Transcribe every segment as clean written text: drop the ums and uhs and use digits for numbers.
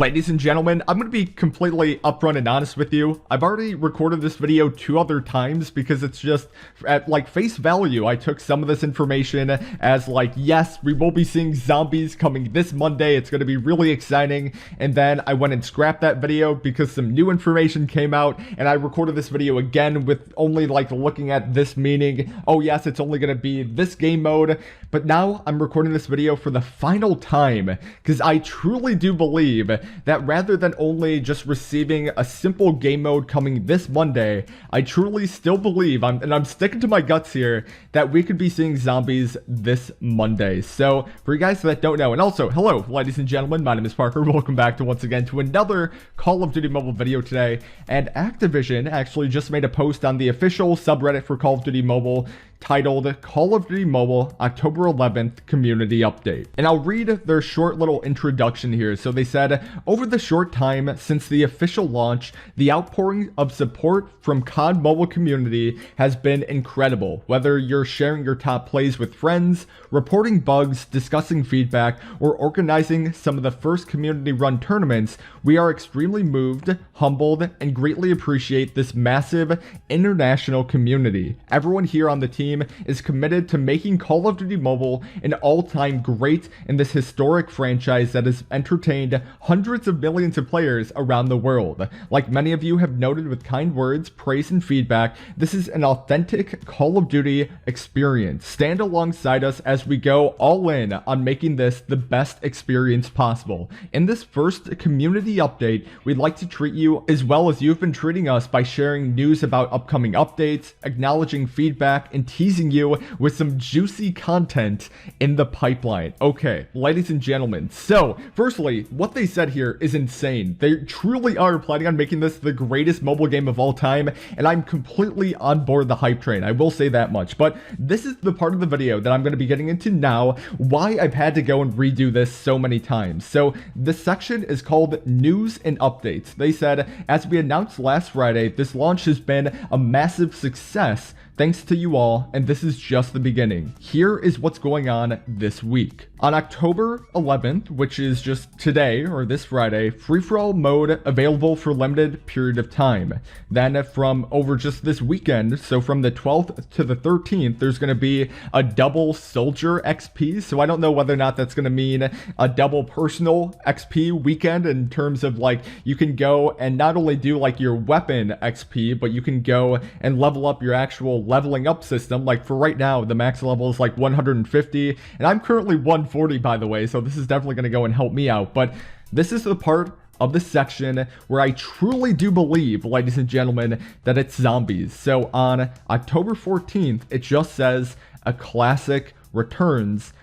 Ladies and gentlemen, I'm going to be completely upfront and honest with you. I've already recorded this video 2 other times because it's just at like face value. I took some of this information as like, yes, we will be seeing zombies coming this Monday. It's going to be really exciting. And then I went and scrapped that video because some new information came out, and I recorded this video again with only like looking at this meaning. Oh yes, it's only going to be this game mode. But now I'm recording this video for the final time because I truly do believe that rather than only just receiving a simple game mode coming this Monday, I truly still believe, and I'm sticking to my guts here, that we could be seeing zombies this Monday. So for you guys that don't know, and also, hello, ladies and gentlemen, my name is Parker. Welcome back to once again to another Call of Duty Mobile video today. And Activision actually just made a post on the official subreddit for Call of Duty Mobile titled Call of Duty Mobile October 11th Community Update. And I'll read their short little introduction here. So they said, over the short time since the official launch, the outpouring of support from COD Mobile community has been incredible. Whether you're sharing your top plays with friends, reporting bugs, discussing feedback, or organizing some of the first community-run tournaments, we are extremely moved, humbled, and greatly appreciate this massive international community. Everyone here on the team is committed to making Call of Duty Mobile an all-time great in this historic franchise that has entertained hundreds of millions of players around the world. Like many of you have noted with kind words, praise, and feedback, this is an authentic Call of Duty experience. Stand alongside us as we go all in on making this the best experience possible. In this first community update, we'd like to treat you as well as you've been treating us by sharing news about upcoming updates, acknowledging feedback, and teasing you with some juicy content in the pipeline. Okay, ladies and gentlemen, so firstly, what they said here is insane. They truly are planning on making this the greatest mobile game of all time, and I'm completely on board the hype train. I will say that much, but this is the part of the video that I'm going to be getting into now, why I've had to go and redo this so many times. So this section is called News and Updates. They said, as we announced last Friday, this launch has been a massive success. Thanks to you all, and this is just the beginning. Here is what's going on this week. On October 11th, which is just today, or this Friday, free-for-all mode available for limited period of time. Then from over just this weekend, so from the 12th to the 13th, there's going to be a double soldier XP. So I don't know whether or not that's going to mean a double personal XP weekend in terms of like, you can go and not only do like your weapon XP, but you can go and level up your actual leveling up system. Like for right now, the max level is like 150, and I'm currently 140, by the way, so this is definitely going to go and help me out. But this is the part of the section where I truly do believe, ladies and gentlemen, that it's zombies. So on October 14th, it just says a classic returns ...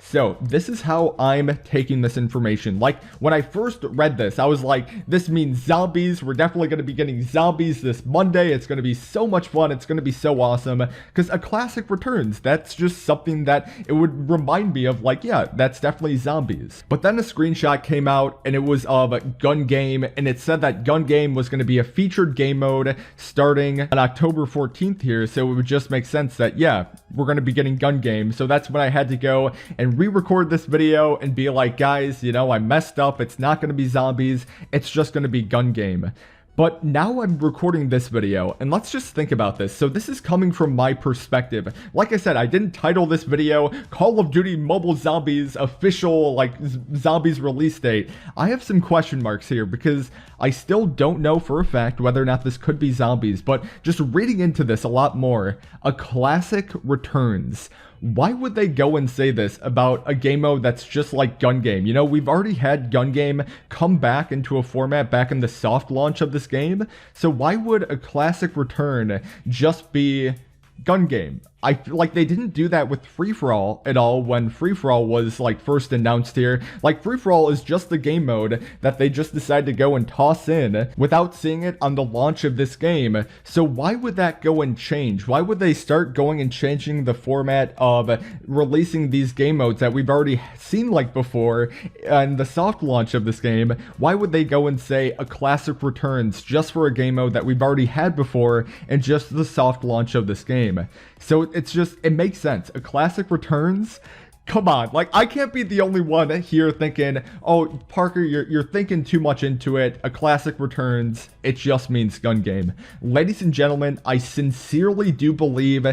So this is how I'm taking this information. Like when I first read this, I was like, this means zombies. We're definitely going to be getting zombies this Monday. It's going to be so much fun. It's going to be so awesome because a classic returns. That's just something that it would remind me of, like, yeah, that's definitely zombies. But then a screenshot came out and it was of Gun Game, and it said that Gun Game was going to be a featured game mode starting on October 14th here. So it would just make sense that, yeah, we're going to be getting Gun Game. So that's when I had to go and re-record this video and be like, guys, you know, I messed up. It's not going to be zombies. It's just going to be Gun Game. But now I'm recording this video, and let's just think about this. So this is coming from my perspective. Like I said, I didn't title this video Call of Duty Mobile Zombies official, like, zombies release date. I have some question marks here because I still don't know for a fact whether or not this could be zombies. But just reading into this a lot more, a classic returns. Why would they go and say this about a game mode that's just like Gun Game? You know, we've already had Gun Game come back into a format back in the soft launch of this game. So why would a classic return just be Gun Game? I feel like they didn't do that with free-for-all at all when free-for-all was like first announced here. Like free-for-all is just the game mode that they just decided to go and toss in without seeing it on the launch of this game. So why would that go and change? Why would they start going and changing the format of releasing these game modes that we've already seen like before in the soft launch of this game? Why would they go and say a classic returns just for a game mode that we've already had before and just the soft launch of this game? So it's just, it makes sense. A classic returns Come on, like, I can't be the only one here thinking, oh, Parker, you're thinking too much into it. A classic returns. It just means gun game. Ladies and gentlemen, I sincerely do believe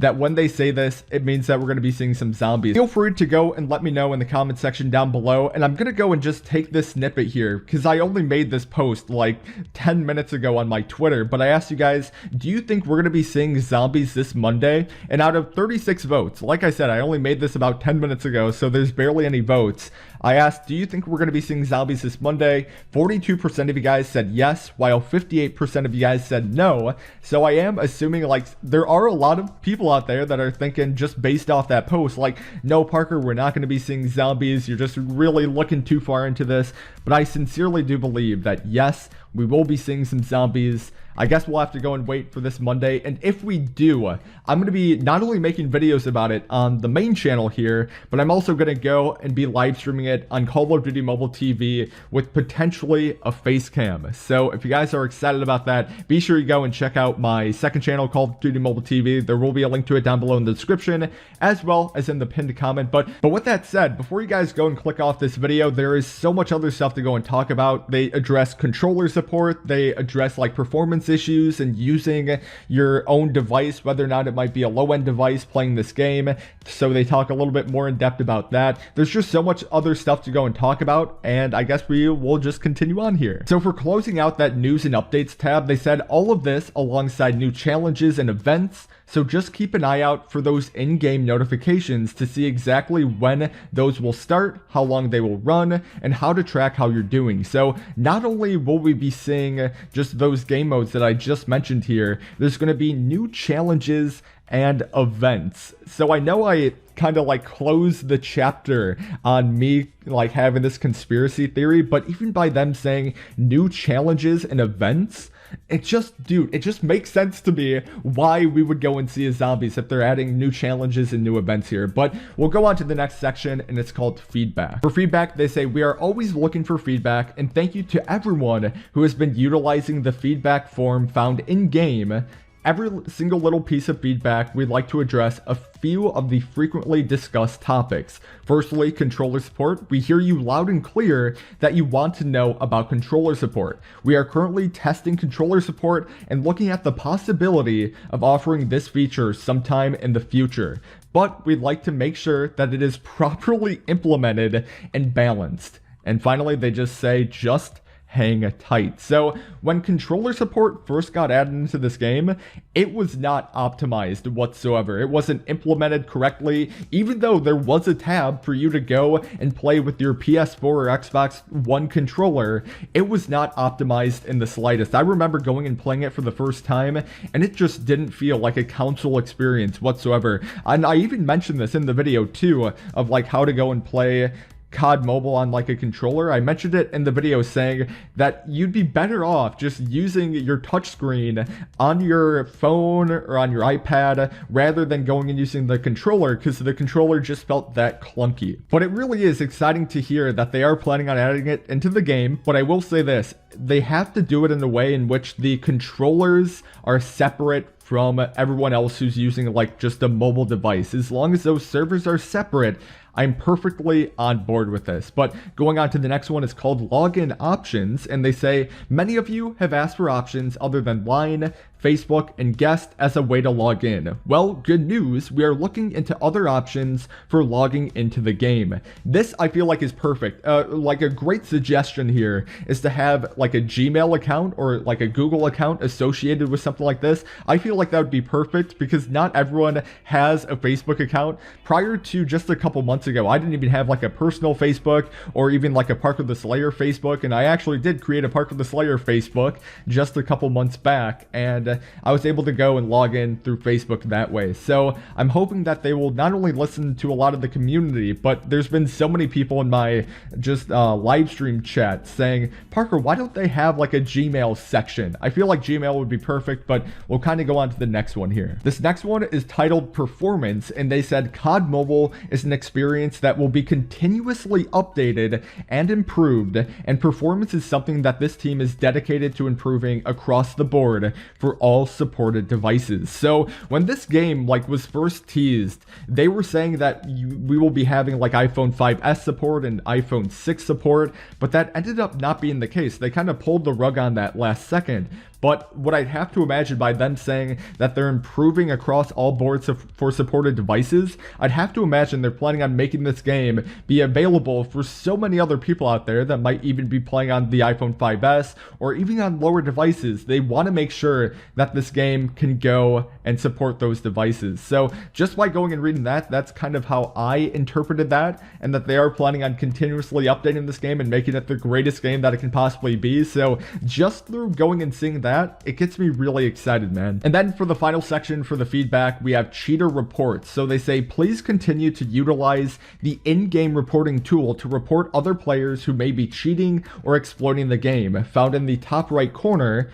that when they say this, it means that we're going to be seeing some zombies. Feel free to go and let me know in the comment section down below, and I'm going to go and just take this snippet here, because I only made this post like 10 minutes ago on my Twitter, but I asked you guys, do you think we're going to be seeing zombies this Monday? And out of 36 votes, like I said, I only made this about 10 minutes ago, so there's barely any votes. I asked, do you think we're going to be seeing zombies this Monday? 42% of you guys said yes, while 58% of you guys said no. So I am assuming, like, there are a lot of people out there that are thinking, just based off that post, like, no, Parker, we're not going to be seeing zombies. You're just really looking too far into this. But I sincerely do believe that, yes, we will be seeing some zombies. I guess we'll have to go and wait for this Monday. And if we do, I'm going to be not only making videos about it on the main channel here, but I'm also going to go and be live streaming it on Call of Duty Mobile TV with potentially a face cam. So if you guys are excited about that, be sure you go and check out my second channel, Call of Duty Mobile TV. There will be a link to it down below in the description, as well as in the pinned comment. But with that said, before you guys go and click off this video, there is so much other stuff to go and talk about. They address controller support. They address like performance issues and using your own device, whether or not it might be a low-end device playing this game. So they talk a little bit more in depth about that. There's just so much other stuff to go and talk about, and I guess we will just continue on here. So for closing out that news and updates tab, they said all of this alongside new challenges and events. So just keep an eye out for those in-game notifications to see exactly when those will start, how long they will run, and how to track how you're doing. So not only will we be seeing just those game modes that I just mentioned here, there's going to be new challenges and events. So I know I kind of like closed the chapter on me like having this conspiracy theory, but even by them saying new challenges and events, it just makes sense to me why we would go and see zombies if they're adding new challenges and new events here. But we'll go on to the next section, and it's called feedback. For feedback, they say, we are always looking for feedback, and thank you to everyone who has been utilizing the feedback form found in-game. Every single little piece of feedback, we'd like to address a few of the frequently discussed topics. Firstly, controller support. We hear you loud and clear that you want to know about controller support. We are currently testing controller support and looking at the possibility of offering this feature sometime in the future. But we'd like to make sure that it is properly implemented and balanced. And finally, they just say, just hang tight. So when controller support first got added into this game, it was not optimized whatsoever. It wasn't implemented correctly, even though there was a tab for you to go and play with your PS4 or Xbox One controller. It was not optimized in the slightest. I remember going and playing it for the first time, and it just didn't feel like a console experience whatsoever. And I even mentioned this in the video too, of like how to go and play COD Mobile on like a controller. I mentioned it in the video saying that you'd be better off just using your touchscreen on your phone or on your iPad rather than going and using the controller, because the controller just felt that clunky. But it really is exciting to hear that they are planning on adding it into the game. But I will say this, they have to do it in a way in which the controllers are separate from everyone else who's using like just a mobile device. As long as those servers are separate, I'm perfectly on board with this. But going on to the next one is called login options, and they say many of you have asked for options other than Line, Facebook, and Guest as a way to log in. Well, good news, we are looking into other options for logging into the game. This I feel like is perfect. Like a great suggestion here is to have like a Gmail account or like a Google account associated with something like this. I feel like that would be perfect because not everyone has a Facebook account. Prior to just a couple months ago, I didn't even have like a personal Facebook or even like a Parker the Slayer Facebook, and I actually did create a Parker the Slayer Facebook just a couple months back, and I was able to go and log in through Facebook that way. So I'm hoping that they will not only listen to a lot of the community, but there's been so many people in my just live stream chat saying, Parker, why don't they have like a Gmail section? I feel like Gmail would be perfect, but we'll kind of go on to the next one here. This next one is titled Performance, and they said COD Mobile is an experience that will be continuously updated and improved, and performance is something that this team is dedicated to improving across the board for all supported devices. So when this game like was first teased, they were saying that we will be having like iPhone 5s support and iPhone 6 support, but that ended up not being the case. They kind of pulled the rug on that last second. But what I'd have to imagine by them saying that they're improving across all boards for supported devices, I'd have to imagine they're planning on making this game be available for so many other people out there that might even be playing on the iPhone 5s or even on lower devices. They want to make sure that this game can go and support those devices. So just by going and reading that, that's kind of how I interpreted that, and that they are planning on continuously updating this game and making it the greatest game that it can possibly be. So just through going and seeing that, it gets me really excited, man. And then for the final section for the feedback, we have cheater reports. So they say, please continue to utilize the in-game reporting tool to report other players who may be cheating or exploiting the game, found in the top right corner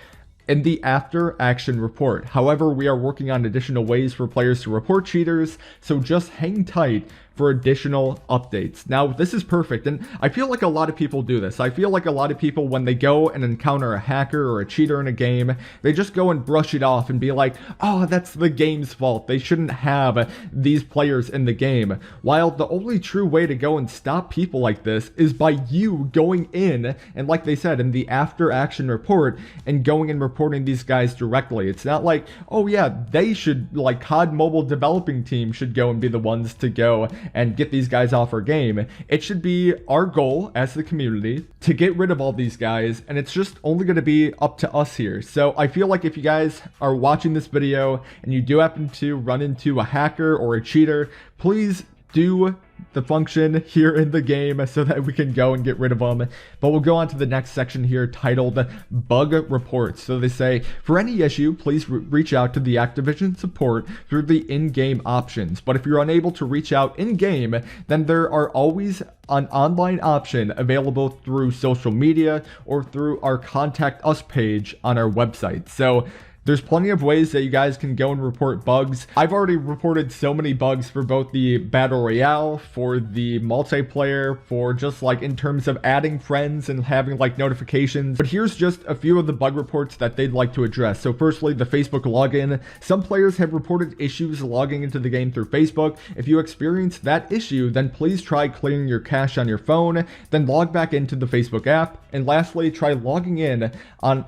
in the after action report. However, we are working on additional ways for players to report cheaters, so just hang tight for additional updates. Now, this is perfect, and I feel like a lot of people do this. I feel like a lot of people, when they go and encounter a hacker or a cheater in a game, they just go and brush it off and be like, oh, that's the game's fault. They shouldn't have these players in the game. While the only true way to go and stop people like this is by you going in, and like they said, in the after action report, and going and reporting these guys directly. It's not like, oh yeah, they should, like COD Mobile developing team should go and be the ones to go and get these guys off our game. It should be our goal as the community to get rid of all these guys, and it's just only going to be up to us here. So I feel like if you guys are watching this video and you do happen to run into a hacker or a cheater, please do the function here in the game so that we can go and get rid of them. But we'll go on to the next section here titled Bug Reports. So they say, for any issue, please reach out to the Activision support through the in-game options. But if you're unable to reach out in-game, then there are always an online option available through social media or through our Contact Us page on our website. So there's plenty of ways that you guys can go and report bugs. I've already reported so many bugs for both the Battle Royale, for the multiplayer, for just like in terms of adding friends and having like notifications. But here's just a few of the bug reports that they'd like to address. So firstly, the Facebook login. Some players have reported issues logging into the game through Facebook. If you experience that issue, then please try clearing your cache on your phone, then log back into the Facebook app. And lastly, try logging in on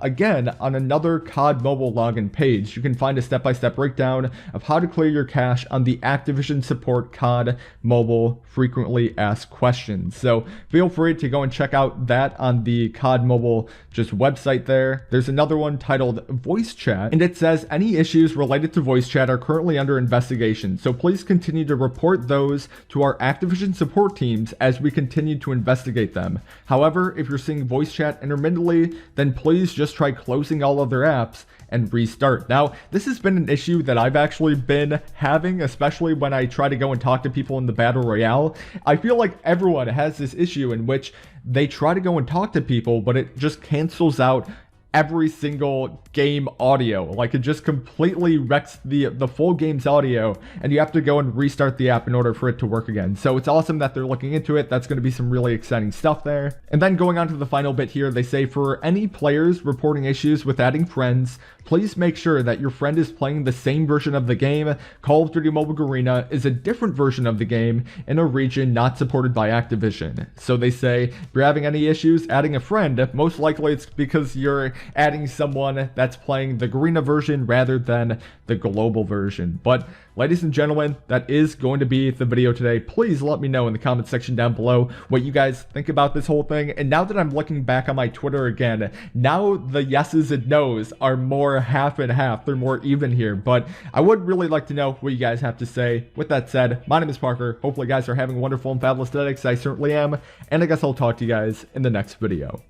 another COD Mobile login page. You can find a step-by-step breakdown of how to clear your cache on the Activision support COD Mobile frequently asked questions. So feel free to go and check out that on the COD Mobile just website there. There's another one titled Voice Chat, and it says any issues related to voice chat are currently under investigation. So please continue to report those to our Activision support teams as we continue to investigate them. However, if you're seeing voice chat intermittently, then please just try closing all other apps and restart. Now, this has been an issue that I've actually been having, especially when I try to go and talk to people in the Battle Royale. I feel like everyone has this issue in which they try to go and talk to people, but it just cancels out every single game audio. Like, it just completely wrecks the full game's audio, and you have to go and restart the app in order for it to work again. So it's awesome that they're looking into it. That's going to be some really exciting stuff there. And then going on to the final bit here, they say for any players reporting issues with adding friends, please make sure that your friend is playing the same version of the game. Call of Duty Mobile Arena is a different version of the game in a region not supported by Activision. So they say if you're having any issues adding a friend, most likely it's because you're adding someone that's playing the Garena version rather than the global version. But ladies and gentlemen, that is going to be the video today. Please let me know in the comment section down below what you guys think about this whole thing. And now that I'm looking back on my Twitter again, now the yeses and nos are more half and half. They're more even here, but I would really like to know what you guys have to say. With that said, my name is Parker. Hopefully you guys are having wonderful and fabulous day, 'cause I certainly am. And I guess I'll talk to you guys in the next video.